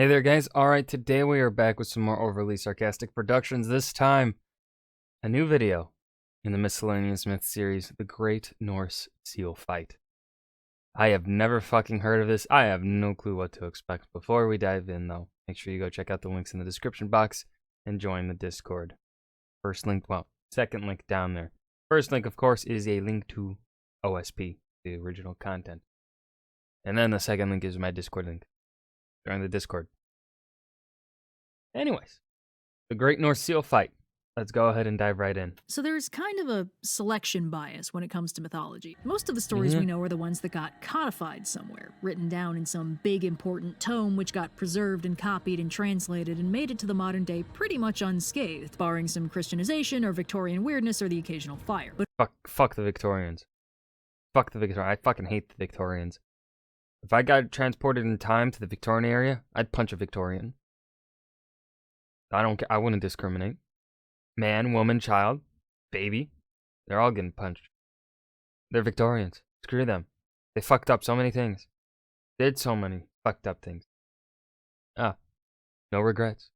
Hey there, guys. Alright, today we are back with some more overly sarcastic productions. This time, a new video in the Miscellaneous Myth series, The Great Norse Seal Fight. I have never fucking heard of this. I have no clue what to expect. Before we dive in, though, make sure you go check out the links in the description box and join the Discord. First link, well, second link down there. First link, of course, is a link to OSP, the original content. And then the second link is my Discord link. Join the Discord. Anyways, the Great Norse Seal Fight. Let's go ahead and dive right in. So there's kind of a selection bias when it comes to mythology. Most of the stories we know are the ones that got codified somewhere, written down in some big important tome which got preserved and copied and translated and made it to the modern day pretty much unscathed, barring some Christianization or Victorian weirdness or the occasional fire. But fuck the Victorians. Fuck the Victorians. I fucking hate the Victorians. If I got transported in time to the Victorian area, I'd punch a Victorian. I wouldn't discriminate. Man, woman, child, baby, they're all getting punched. They're Victorians. Screw them. They fucked up so many things. Did so many fucked up things. No regrets.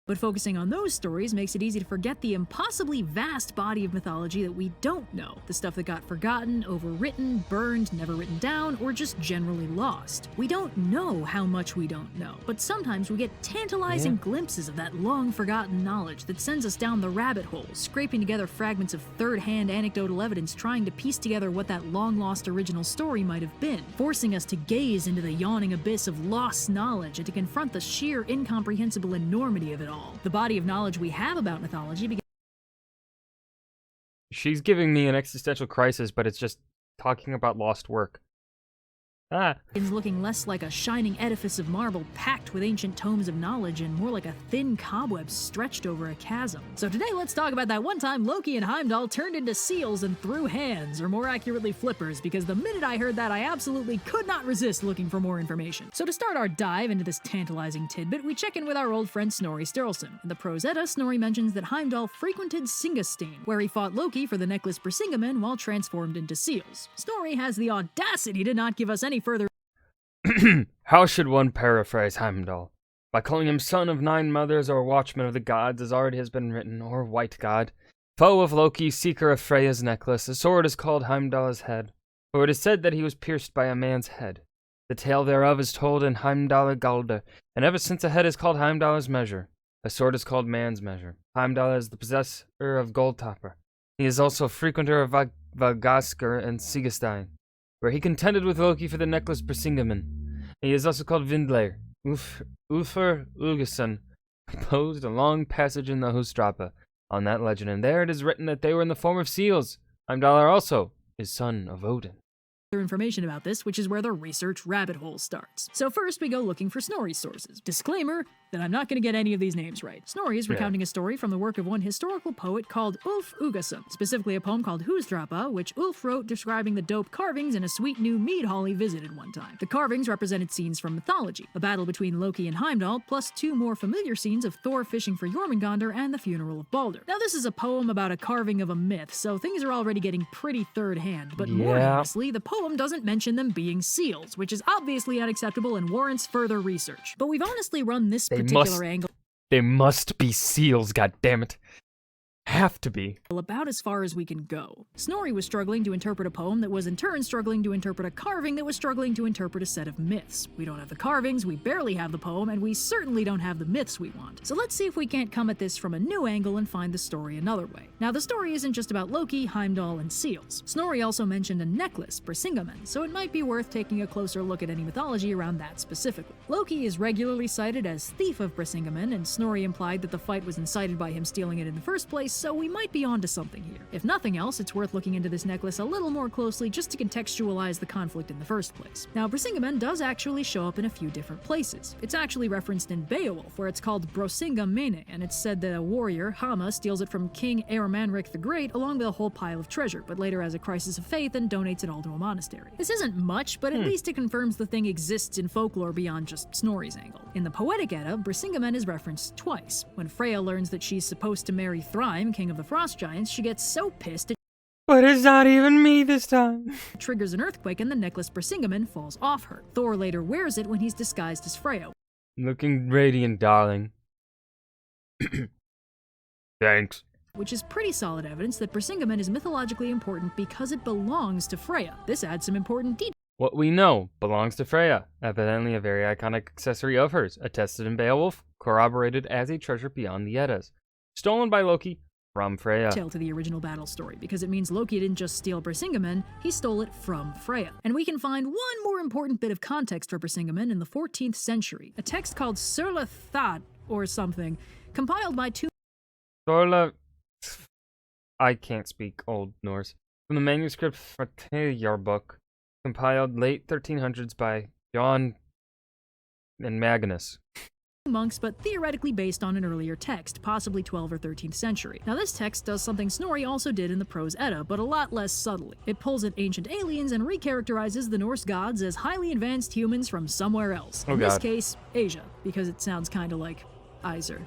But focusing on those stories makes it easy to forget the impossibly vast body of mythology that we don't know. The stuff that got forgotten, overwritten, burned, never written down, or just generally lost. We don't know how much we don't know, but sometimes we get tantalizing glimpses of that long-forgotten knowledge that sends us down the rabbit hole, scraping together fragments of third-hand anecdotal evidence trying to piece together what that long-lost original story might have been, forcing us to gaze into the yawning abyss of lost knowledge and to confront the sheer incomprehensible enormity of it all. The body of knowledge we have about mythology She's giving me an existential crisis, but it's just talking about lost work. begins looking less like a shining edifice of marble packed with ancient tomes of knowledge and more like a thin cobweb stretched over a chasm. So today let's talk about that one time Loki and Heimdall turned into seals and threw hands, or more accurately flippers, because the minute I heard that I absolutely could not resist looking for more information. So to start our dive into this tantalizing tidbit, we check in with our old friend Snorri Sturluson. In the Prose Edda, Snorri mentions that Heimdall frequented Singastein, where he fought Loki for the necklace Brisingamen while transformed into seals. Snorri has the audacity to not give us any further. How should one paraphrase Heimdall? By calling him son of nine mothers or watchman of the gods, as already has been written, or white god, foe of Loki, seeker of Freya's necklace. A sword is called Heimdall's head, for it is said that he was pierced by a man's head. The tale thereof is told in Heimdallr Galdr, and ever since a head is called Heimdallr's measure, a sword is called man's measure. Heimdall is the possessor of Goldtopper. He is also frequenter of Valgaskr and Sigastein, where he contended with Loki for the necklace Brisingamen. He is also called Vindlair. Ulfr Ulgason composed a long passage in the Husdrapa on that legend, and there it is written that they were in the form of seals. Heimdallr also is son of Odin. Information about this, which is where the research rabbit hole starts. So first we go looking for Snorri's sources. Disclaimer that I'm not going to get any of these names right. Snorri is recounting a story from the work of one historical poet called Ulf Ugason, specifically a poem called Husdrapa, which Ulf wrote describing the dope carvings in a sweet new mead hall he visited one time. The carvings represented scenes from mythology, a battle between Loki and Heimdall, plus two more familiar scenes of Thor fishing for Jormungandr and the funeral of Balder. Now this is a poem about a carving of a myth, so things are already getting pretty third-hand, but more honestly, the poem doesn't mention them being seals, which is obviously unacceptable and warrants further research. But we've honestly run this particular angle. They must be seals, goddammit. Have to be. About as far as we can go. Snorri was struggling to interpret a poem that was in turn struggling to interpret a carving that was struggling to interpret a set of myths. We don't have the carvings, we barely have the poem, and we certainly don't have the myths we want. So let's see if we can't come at this from a new angle and find the story another way. Now the story isn't just about Loki, Heimdall, and seals. Snorri also mentioned a necklace, Brisingamen, so it might be worth taking a closer look at any mythology around that specifically. Loki is regularly cited as thief of Brisingamen, and Snorri implied that the fight was incited by him stealing it in the first place, so we might be onto something here. If nothing else, it's worth looking into this necklace a little more closely just to contextualize the conflict in the first place. Now, Brisingamen does actually show up in a few different places. It's actually referenced in Beowulf, where it's called Brosingamene, and it's said that a warrior, Hama, steals it from King Eormanric the Great along with a whole pile of treasure, but later has a crisis of faith and donates it all to a monastery. This isn't much, but at least it confirms the thing exists in folklore beyond just Snorri's angle. In the Poetic Edda, Brisingamen is referenced twice. When Freya learns that she's supposed to marry Thrym, king of the Frost Giants, she gets so pissed But it's not even me this time. triggers an earthquake and the necklace Brisingamen falls off her. Thor later wears it when he's disguised as Freya. Looking radiant, darling. Thanks. Which is pretty solid evidence that Brisingamen is mythologically important because it belongs to Freya. This adds some important details. What we know belongs to Freya, evidently a very iconic accessory of hers, attested in Beowulf, corroborated as a treasure beyond the Eddas. Stolen by Loki from Freya. To the original battle story, because it means Loki didn't just steal Brisingamen, he stole it from Freya. And we can find one more important bit of context for Brisingamen in the 14th century, a text called Surla Thad, or something, compiled by two... Sorla... I can't speak Old Norse. From the manuscript Fratellar book, compiled late 1300s by John and Magnus. monks, but theoretically based on an earlier text, possibly 12th or 13th century. Now this text does something Snorri also did in the Prose Edda, but a lot less subtly. It pulls at ancient aliens and recharacterizes the Norse gods as highly advanced humans from somewhere else. In this case, Asia, because it sounds kinda like Iser,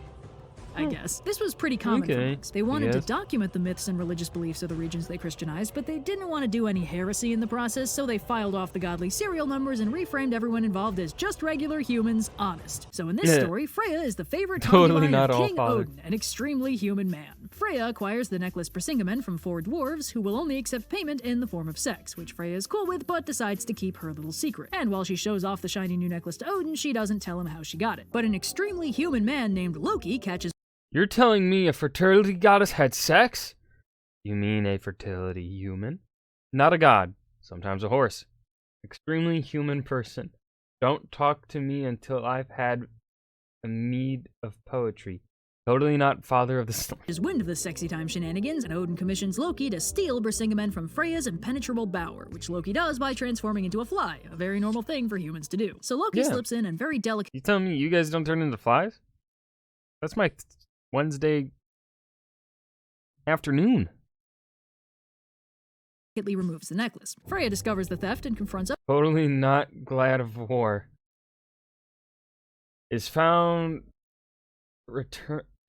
I guess. This was pretty common for monks. They wanted to document the myths and religious beliefs of the regions they Christianized, but they didn't want to do any heresy in the process, so they filed off the godly serial numbers and reframed everyone involved as just regular humans, honest. So in this story, Freya is the favorite concubine of King Odin, an extremely human man. Freya acquires the necklace Brisingamen from 4 dwarves, who will only accept payment in the form of sex, which Freya is cool with, but decides to keep her little secret. And while she shows off the shiny new necklace to Odin, she doesn't tell him how she got it. But an extremely human man named Loki catches... You're telling me a fertility goddess had sex? You mean a fertility human? Not a god, sometimes a horse. Extremely human person. Don't talk to me until I've had a mead of poetry. Totally not father of the storm. Is wind of the sexy time shenanigans, and Odin commissions Loki to steal Brisingamen from Freya's impenetrable bower, which Loki does by transforming into a fly, a very normal thing for humans to do. So Loki slips in and very delicately... You telling me you guys don't turn into flies? That's my Wednesday afternoon. Removes the necklace. Freya discovers the theft and confronts... Totally not glad of war. Is found...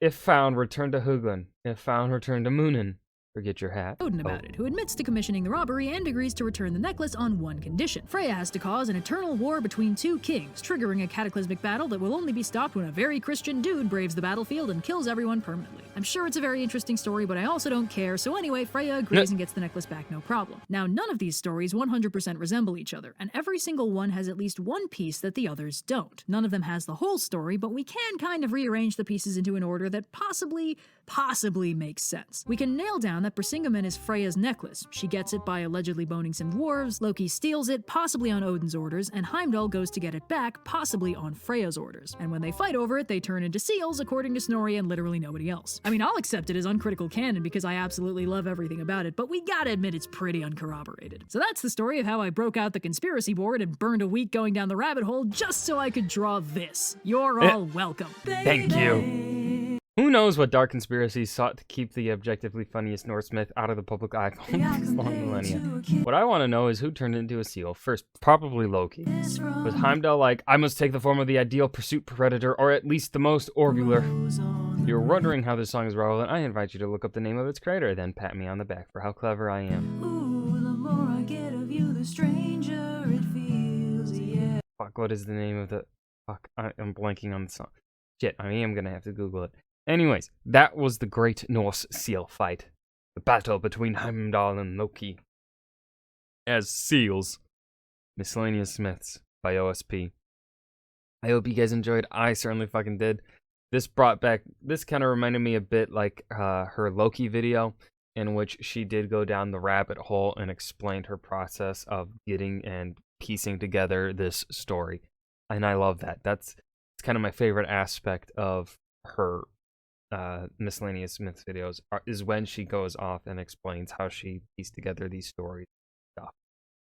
If found, return to Hugin. If found, return to Munin. Forget your hat. Odin about it, who admits to commissioning the robbery and agrees to return the necklace on one condition. Freya has to cause an eternal war between 2 kings, triggering a cataclysmic battle that will only be stopped when a very Christian dude braves the battlefield and kills everyone permanently. I'm sure it's a very interesting story, but I also don't care, so anyway, Freya agrees and gets the necklace back no problem. Now, none of these stories 100% resemble each other, and every single one has at least one piece that the others don't. None of them has the whole story, but we can kind of rearrange the pieces into an order that possibly makes sense. We can nail down that Brisingamen is Freya's necklace. She gets it by allegedly boning some dwarves, Loki steals it, possibly on Odin's orders, and Heimdall goes to get it back, possibly on Freya's orders. And when they fight over it, they turn into seals, according to Snorri and literally nobody else. I mean, I'll accept it as uncritical canon because I absolutely love everything about it, but we gotta admit it's pretty uncorroborated. So that's the story of how I broke out the conspiracy board and burned a week going down the rabbit hole just so I could draw this. You're all welcome. Thank you. Who knows what dark conspiracies sought to keep the objectively funniest Norse myth out of the public eye for long millennia. What I want to know is who turned it into a seal. First, probably Loki. Was Heimdall like, I must take the form of the ideal pursuit predator, or at least the most orbular? If you're wondering how this song is relevant, I invite you to look up the name of its creator, then pat me on the back for how clever I am. Ooh, the more I get of you, the stranger it feels, yeah. Fuck, what is the name of the... Fuck, I'm blanking on the song. Shit, I am gonna have to Google it. Anyways, that was the great Norse seal fight. The battle between Heimdall and Loki. As seals. Miscellaneous Myths by OSP. I hope you guys enjoyed. I certainly fucking did. This kind of reminded me a bit like her Loki video, in which she did go down the rabbit hole and explained her process of getting and piecing together this story. And I love that. It's kind of my favorite aspect of her Miscellaneous Myths videos, is when she goes off and explains how she pieced together these stories stuff,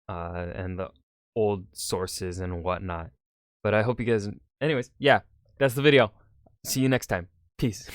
and the old sources and whatnot. But I hope you guys... Anyways, yeah, that's the video. See you next time. Peace.